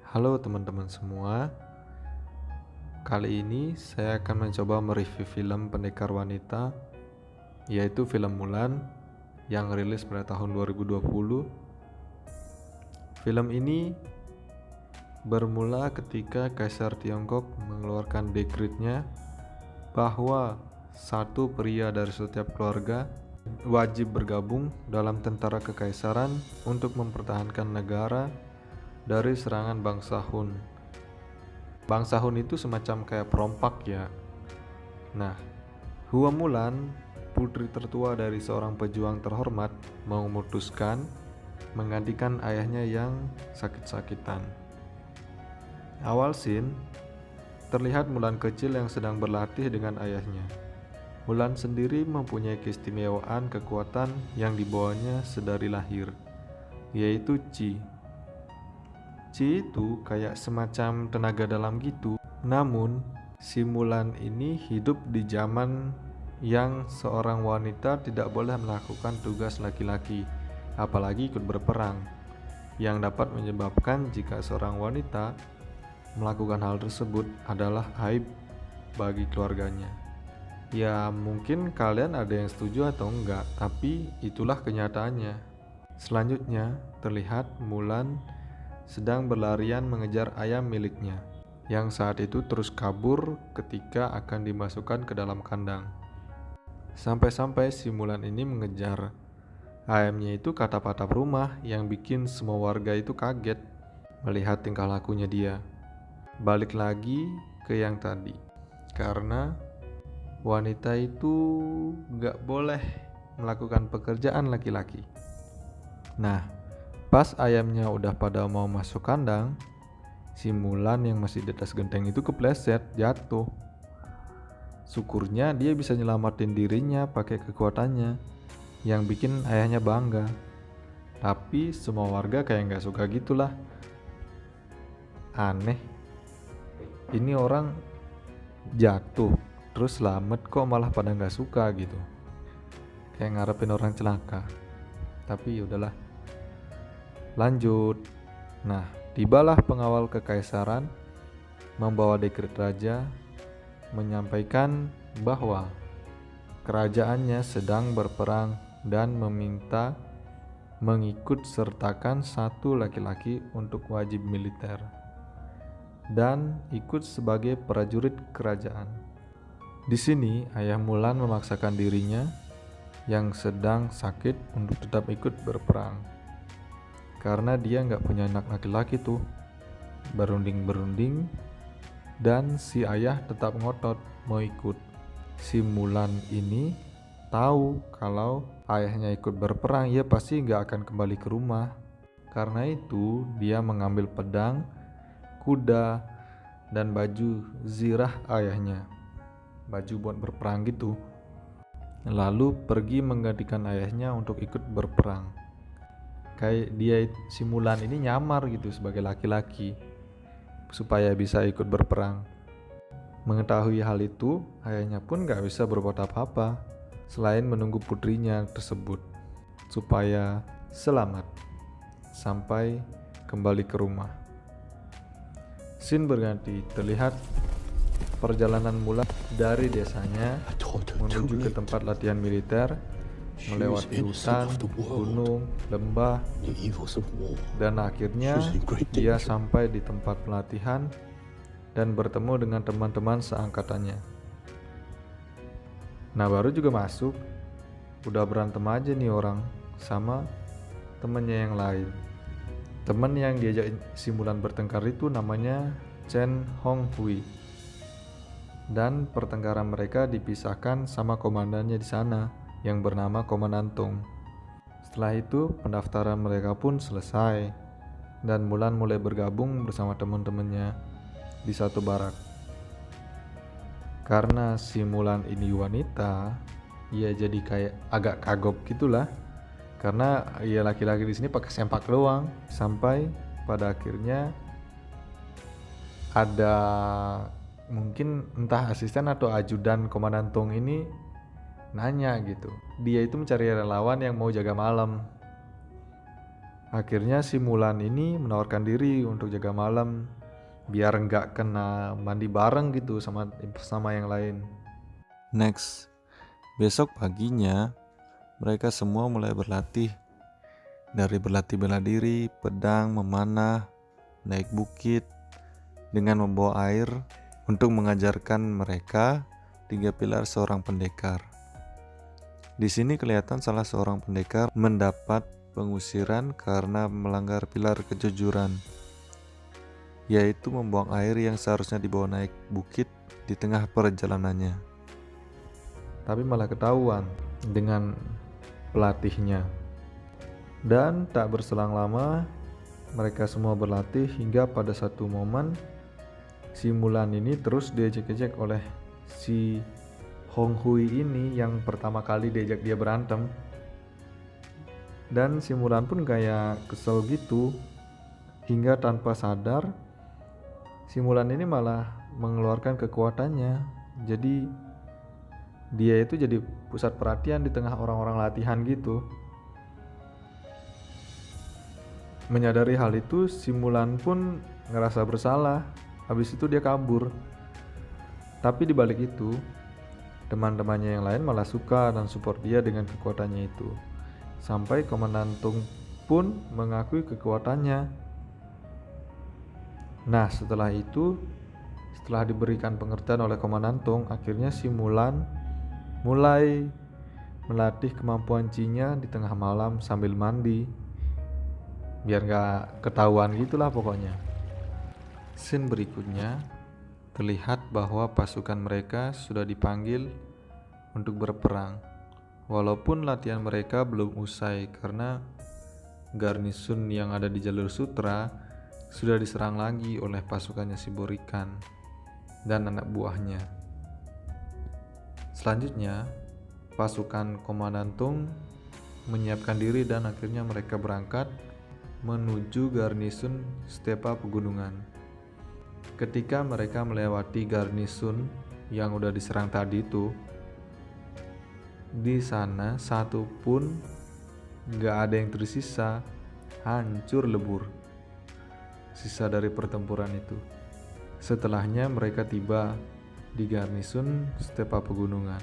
Halo teman-teman semua, kali ini saya akan mencoba mereview film Pendekar Wanita, yaitu film Mulan yang rilis pada tahun 2020. Film ini bermula ketika Kaisar Tiongkok mengeluarkan dekretnya bahwa satu pria dari setiap keluarga wajib bergabung dalam tentara kekaisaran untuk mempertahankan negara dari serangan bangsa Hun. Bangsa Hun itu semacam kayak perompak ya. Nah, Hua Mulan, putri tertua dari seorang pejuang terhormat, memutuskan menggantikan ayahnya yang sakit-sakitan. Awal scene, terlihat Mulan kecil yang sedang berlatih dengan ayahnya. Mulan sendiri mempunyai keistimewaan kekuatan yang dibawanya sedari lahir, yaitu Qi. Qi itu kayak semacam tenaga dalam gitu. Namun, si Mulan ini hidup di zaman yang seorang wanita tidak boleh melakukan tugas laki-laki, apalagi ikut berperang, yang dapat menyebabkan jika seorang wanita melakukan hal tersebut adalah aib bagi keluarganya. Ya, mungkin kalian ada yang setuju atau enggak, tapi itulah kenyataannya. Selanjutnya, terlihat Mulan sedang berlarian mengejar ayam miliknya, yang saat itu terus kabur ketika akan dimasukkan ke dalam kandang. Sampai-sampai si Mulan ini mengejar ayamnya itu ke atap-atap rumah, yang bikin semua warga itu kaget melihat tingkah lakunya dia. Balik lagi ke yang tadi, karena wanita itu gak boleh melakukan pekerjaan laki-laki. Nah, pas ayamnya udah pada mau masuk kandang, si Mulan yang masih di atas genteng itu kepleset, jatuh. Syukurnya dia bisa nyelamatin dirinya pakai kekuatannya, yang bikin ayahnya bangga. Tapi semua warga kayak gak suka gitulah. Aneh, ini orang jatuh terus selamat kok malah pada gak suka gitu, kayak ngarepin orang celaka. Tapi yaudahlah, lanjut. Nah, tibalah pengawal kekaisaran membawa dekret raja menyampaikan bahwa kerajaannya sedang berperang dan meminta mengikut sertakan satu laki-laki untuk wajib militer dan ikut sebagai prajurit kerajaan. Di sini ayah Mulan memaksakan dirinya yang sedang sakit untuk tetap ikut berperang, karena dia nggak punya anak laki-laki tuh. Berunding-berunding, dan si ayah tetap ngotot mau ikut. Si Mulan ini tahu kalau ayahnya ikut berperang, ia pasti nggak akan kembali ke rumah. Karena itu dia mengambil pedang, kuda, dan baju zirah ayahnya, baju buat berperang gitu, lalu pergi menggantikan ayahnya untuk ikut berperang. Kayak dia, si Mulan ini nyamar gitu sebagai laki-laki supaya bisa ikut berperang. Mengetahui hal itu, ayahnya pun gak bisa berbuat apa-apa selain menunggu putrinya tersebut supaya selamat sampai kembali ke rumah. Scene berganti, terlihat perjalanan Mulan dari desanya menuju ke tempat latihan militer, melewati hutan, gunung, lembah, dan akhirnya dia sampai di tempat pelatihan dan bertemu dengan teman-teman seangkatannya. Nah, baru juga masuk, udah berantem aja nih orang sama temennya yang lain. Teman yang diajak si Mulan bertengkar itu namanya Chen Honghui, dan pertengkaran mereka dipisahkan sama komandannya di sana yang bernama Komandan Tong. Setelah itu pendaftaran mereka pun selesai dan Mulan mulai bergabung bersama teman-temannya di satu barak. Karena si Mulan ini wanita, ia jadi kayak agak kagok gitulah, karena ia laki-laki di sini pakai sempak doang. Sampai pada akhirnya ada mungkin entah asisten atau ajudan Komandan Tong ini nanya gitu, dia itu mencari relawan yang mau jaga malam. Akhirnya si Mulan ini menawarkan diri untuk jaga malam biar nggak kena mandi bareng gitu sama yang lain. Next, besok paginya mereka semua mulai berlatih. Dari berlatih bela diri, pedang, memanah, naik bukit, dengan membawa air untuk mengajarkan mereka 3 pilar seorang pendekar. Di sini kelihatan salah seorang pendekar mendapat pengusiran karena melanggar pilar kejujuran, yaitu membuang air yang seharusnya dibawa naik bukit di tengah perjalanannya. Tapi malah ketahuan dengan pelatihnya. Dan tak berselang lama mereka semua berlatih hingga pada satu momen si Mulan ini terus diejek-ejek oleh si Hong Hui ini yang pertama kali diajak dia berantem. Dan si Mulan pun kayak kesel gitu, hingga tanpa sadar si Mulan ini malah mengeluarkan kekuatannya. Jadi dia itu jadi pusat perhatian di tengah orang-orang latihan gitu. Menyadari hal itu, si Mulan pun ngerasa bersalah. Habis itu dia kabur. Tapi di balik itu, teman-temannya yang lain malah suka dan support dia dengan kekuatannya itu. Sampai Komandan Tung pun mengakui kekuatannya. Nah, setelah itu, setelah diberikan pengertian oleh Komandan Tung, akhirnya si Mulan mulai melatih kemampuan Chi-nya di tengah malam sambil mandi. Biar gak ketahuan gitulah pokoknya. Scene berikutnya terlihat bahwa pasukan mereka sudah dipanggil untuk berperang. Walaupun latihan mereka belum usai karena garnisun yang ada di Jalur Sutra sudah diserang lagi oleh pasukannya si Borikan dan anak buahnya. Selanjutnya, pasukan Komandan Tung menyiapkan diri dan akhirnya mereka berangkat menuju garnisun Stepa Pegunungan. Ketika mereka melewati garnisun yang udah diserang tadi itu, di sana satu pun gak ada yang tersisa, hancur lebur sisa dari pertempuran itu. Setelahnya mereka tiba di garnisun Stepa Pegunungan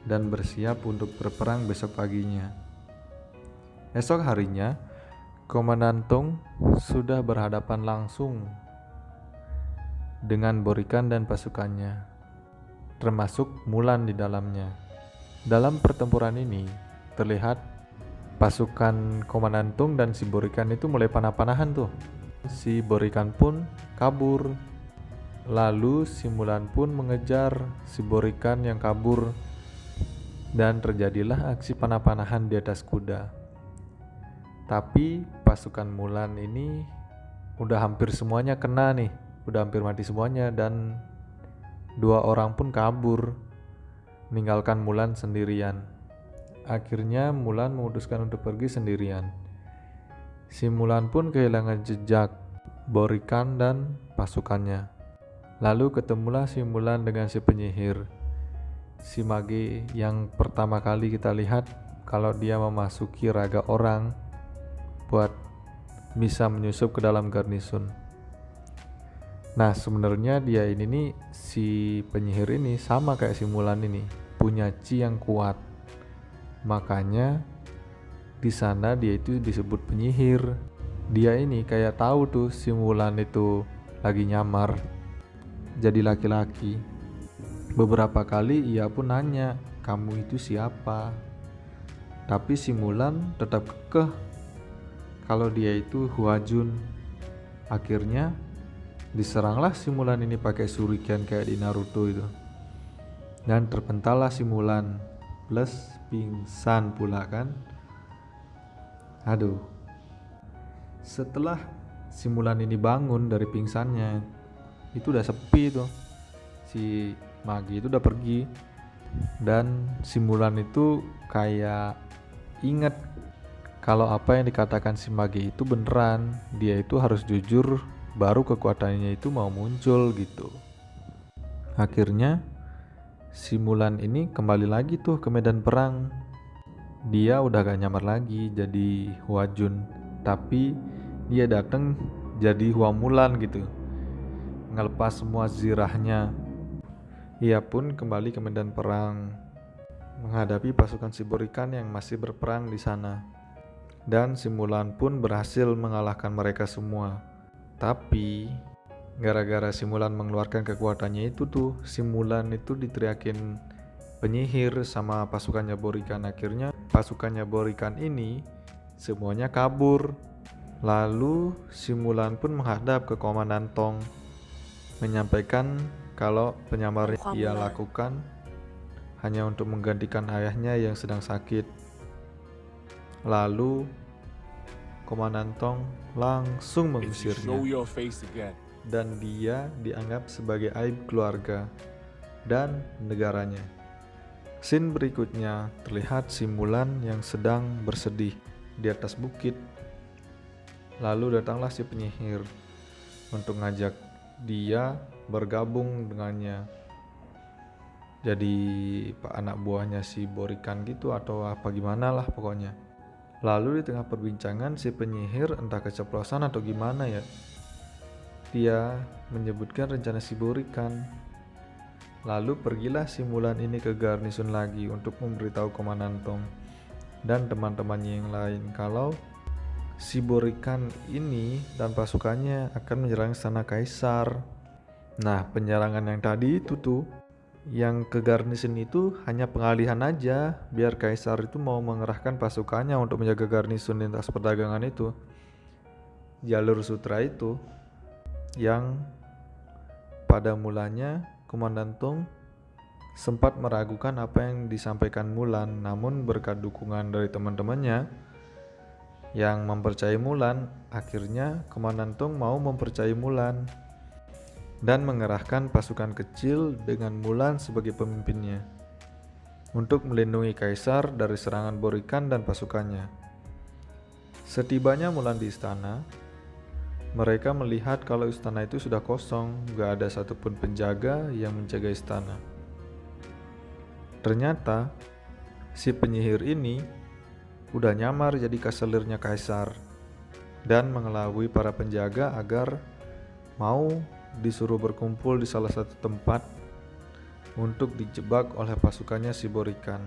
dan bersiap untuk berperang besok paginya. Esok harinya, Komandan Tung sudah berhadapan langsung dengan Borikan dan pasukannya, termasuk Mulan di dalamnya. Dalam pertempuran ini terlihat pasukan Komandan Tung dan si Borikan itu mulai panah-panahan tuh. Si Borikan pun kabur. Lalu si Mulan pun mengejar si Borikan yang kabur dan terjadilah aksi panah-panahan di atas kuda. Tapi pasukan Mulan ini udah hampir semuanya kena nih, udah hampir mati semuanya dan 2 orang pun kabur, meninggalkan Mulan sendirian. Akhirnya Mulan memutuskan untuk pergi sendirian. Si Mulan pun kehilangan jejak Borikan dan pasukannya. Lalu ketemulah si Mulan dengan si penyihir, si mage yang pertama kali kita lihat kalau dia memasuki raga orang buat bisa menyusup ke dalam garnisun. Nah, sebenarnya dia ini nih, si penyihir ini sama kayak si Mulan ini, punya chi yang kuat. Makanya di sana dia itu disebut penyihir. Dia ini kayak tahu tuh si Mulan itu lagi nyamar jadi laki-laki. Beberapa kali ia pun nanya, "Kamu itu siapa?" Tapi si Mulan tetap kekeh kalau dia itu Huajun. Akhirnya diseranglah si Mulan ini pakai shuriken kayak di Naruto itu. Dan terpentallah si Mulan plus pingsan pula kan. Aduh. Setelah si Mulan ini bangun dari pingsannya, itu udah sepi tuh. Si magi itu udah pergi. Dan si Mulan itu kayak inget kalau apa yang dikatakan si magi itu beneran. Dia itu harus jujur baru kekuatannya itu mau muncul gitu. Akhirnya si Mulan ini kembali lagi tuh ke medan perang. Dia udah gak nyamar lagi jadi Huajun. Tapi dia datang jadi Hua Mulan gitu, ngelepas semua zirahnya. Ia pun kembali ke medan perang, menghadapi pasukan Shiborikan yang masih berperang di sana. Dan si Mulan pun berhasil mengalahkan mereka semua. Tapi gara-gara si Mulan mengeluarkan kekuatannya itu tuh, si Mulan itu diteriakin penyihir sama pasukannya Borikan. Akhirnya pasukannya Borikan ini semuanya kabur. Lalu si Mulan pun menghadap ke Komandan Tong, menyampaikan kalau penyamar yang ia lakukan hanya untuk menggantikan ayahnya yang sedang sakit. Lalu Komandan Tong langsung mengusirnya, dan dia dianggap sebagai aib keluarga dan negaranya. Scene berikutnya terlihat si Mulan yang sedang bersedih di atas bukit. Lalu datanglah si penyihir untuk ngajak dia bergabung dengannya, jadi anak buahnya si Borikan gitu atau apa gimana lah pokoknya. Lalu di tengah perbincangan si penyihir entah keceplosan atau gimana ya, dia menyebutkan rencana si Borikan. Lalu pergilah si Mulan ini ke garnison lagi untuk memberitahu Komandan Tong dan teman-temannya yang lain kalau si Borikan ini dan pasukannya akan menyerang istana kaisar. Nah, penyerangan yang tadi itu tuh, yang ke garnison itu hanya pengalihan aja biar kaisar itu mau mengerahkan pasukannya untuk menjaga garnison lintas perdagangan itu, jalur sutra itu, yang pada mulanya Komandan Tong sempat meragukan apa yang disampaikan Mulan. Namun berkat dukungan dari teman-temannya yang mempercayai Mulan, akhirnya Komandan Tong mau mempercayai Mulan dan mengerahkan pasukan kecil dengan Mulan sebagai pemimpinnya untuk melindungi kaisar dari serangan Borikan dan pasukannya. Setibanya Mulan di istana, mereka melihat kalau istana itu sudah kosong, gak ada satupun penjaga yang menjaga istana. Ternyata si penyihir ini udah nyamar jadi kaselirnya kaisar dan mengelabui para penjaga agar mau disuruh berkumpul di salah satu tempat untuk dijebak oleh pasukannya si Borikan.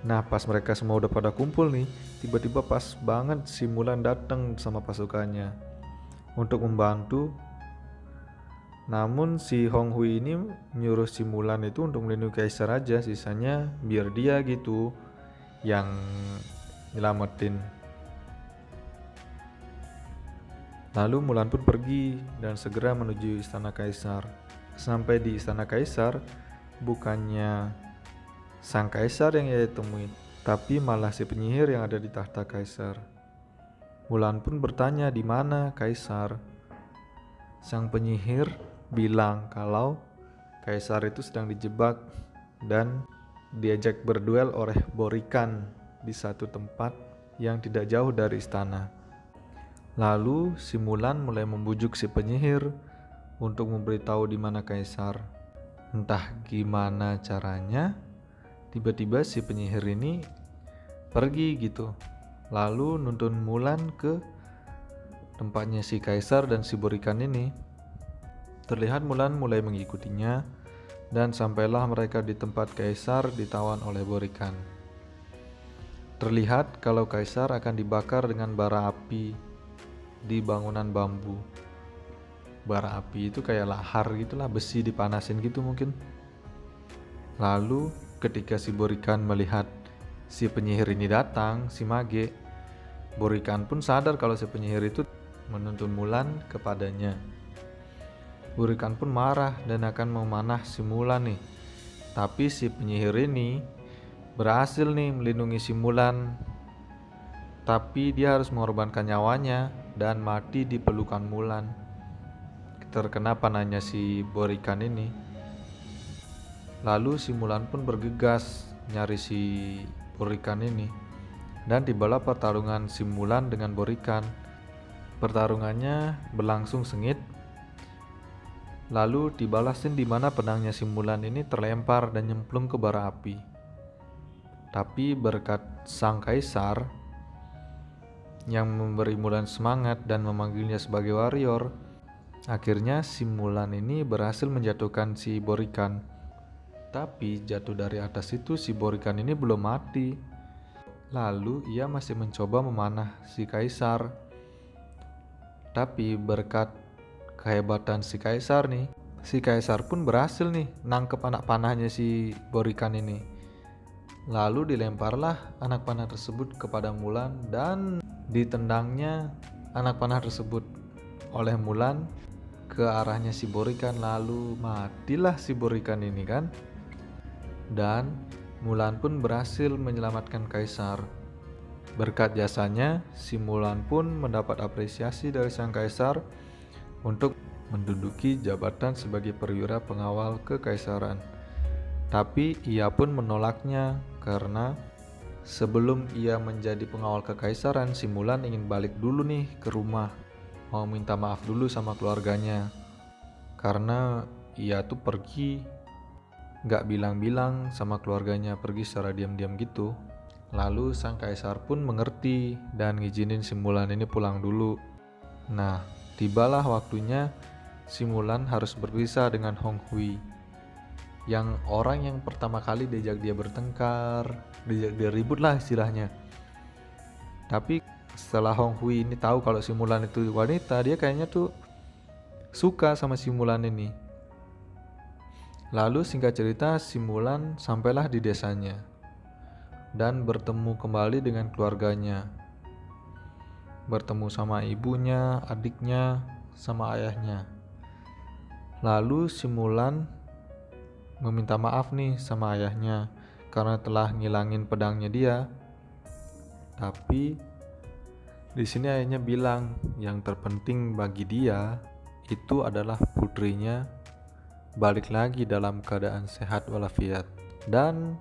Nah, pas mereka semua udah pada kumpul nih, tiba-tiba pas banget si Mulan datang sama pasukannya untuk membantu. Namun si Hong Hui ini nyuruh si Mulan itu untuk melindungi kaisar aja, sisanya biar dia gitu yang nyelamatin. Lalu Mulan pun pergi dan segera menuju istana kaisar. Sampai di istana kaisar, bukannya sang kaisar yang ia temui, tapi malah si penyihir yang ada di tahta kaisar. Mulan pun bertanya di mana kaisar. Sang penyihir bilang kalau kaisar itu sedang dijebak dan diajak berduel oleh Borikan di satu tempat yang tidak jauh dari istana. Lalu si Mulan mulai membujuk si penyihir untuk memberitahu di mana kaisar. Entah gimana caranya, tiba-tiba si penyihir ini pergi gitu. Lalu nuntun Mulan ke tempatnya si kaisar dan si Borikan ini. Terlihat Mulan mulai mengikutinya dan sampailah mereka di tempat kaisar ditawan oleh Borikan. Terlihat kalau kaisar akan dibakar dengan bara api di bangunan bambu. Bara api itu kayak lahar gitulah, besi dipanasin gitu mungkin. Lalu ketika si Borikan melihat si penyihir ini datang, si Mage, Borikan pun sadar kalau si penyihir itu menuntun Mulan kepadanya. Borikan pun marah dan akan memanah si Mulan nih. Tapi si penyihir ini berhasil nih melindungi si Mulan. Tapi dia harus mengorbankan nyawanya dan mati di pelukan Mulan. Terkena panahnya si Borikan ini. Lalu si Mulan pun bergegas nyari si Borikan ini. Dan tibalah pertarungan si Mulan dengan Borikan. Pertarungannya berlangsung sengit. Lalu tibalah scene di mana pedangnya si Mulan ini terlempar dan nyemplung ke bara api. Tapi berkat sang kaisar yang memberi Mulan semangat dan memanggilnya sebagai warrior. Akhirnya si Mulan ini berhasil menjatuhkan si Borikan. Tapi jatuh dari atas itu si Borikan ini belum mati. Lalu ia masih mencoba memanah si kaisar. Tapi berkat kehebatan si kaisar nih, si kaisar pun berhasil nih nangkep anak panahnya si Borikan ini. Lalu dilemparlah anak panah tersebut kepada Mulan dan ditendangnya anak panah tersebut oleh Mulan ke arahnya si Borikan, lalu matilah si Borikan ini kan. Dan Mulan pun berhasil menyelamatkan kaisar. Berkat jasanya, si Mulan pun mendapat apresiasi dari sang kaisar untuk menduduki jabatan sebagai perwira pengawal kekaisaran. Tapi ia pun menolaknya karena sebelum ia menjadi pengawal kekaisaran, si Mulan ingin balik dulu nih ke rumah, mau minta maaf dulu sama keluarganya. Karena ia tuh pergi gak bilang-bilang sama keluarganya, pergi secara diam-diam gitu. Lalu sang kaisar pun mengerti dan ngizinin si Mulan ini pulang dulu. Nah, tibalah waktunya si Mulan harus berpisah dengan Hong Hui, yang orang yang pertama kali diajak dia bertengkar, diajak dia ribut lah istilahnya. Tapi setelah Hong Hui ini tahu kalau si Mulan itu wanita, dia kayaknya tuh suka sama si Mulan ini. Lalu singkat cerita, si Mulan sampailah di desanya dan bertemu kembali dengan keluarganya. Bertemu sama ibunya, adiknya, sama ayahnya. Lalu si Mulan meminta maaf nih sama ayahnya karena telah ngilangin pedangnya dia. Tapi di sini ayahnya bilang yang terpenting bagi dia itu adalah putrinya balik lagi dalam keadaan sehat walafiat. Dan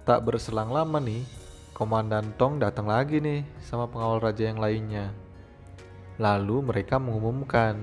tak berselang lama nih, Komandan Tong datang lagi nih sama pengawal raja yang lainnya. Lalu mereka mengumumkan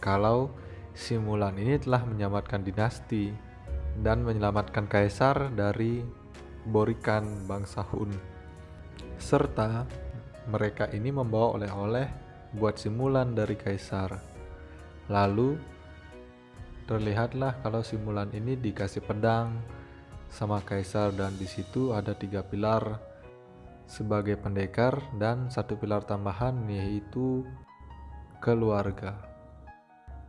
kalau si Mulan ini telah menyelamatkan dinasti dan menyelamatkan kaisar dari Borikan bangsa Hun. Serta mereka ini membawa oleh-oleh buat si Mulan dari kaisar. Lalu terlihatlah kalau si Mulan ini dikasih pedang sama kaisar, dan di situ ada 3 pilar sebagai pendekar dan 1 pilar tambahan yaitu keluarga.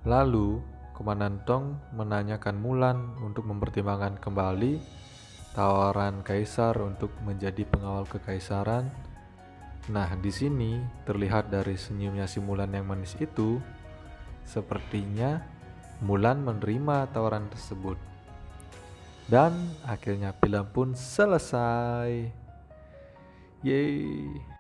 Lalu Komandan Tong menanyakan Mulan untuk mempertimbangkan kembali tawaran kaisar untuk menjadi pengawal kekaisaran. Nah, di sini terlihat dari senyumnya si Mulan yang manis itu, sepertinya Mulan menerima tawaran tersebut. Dan akhirnya film pun selesai. Yeay.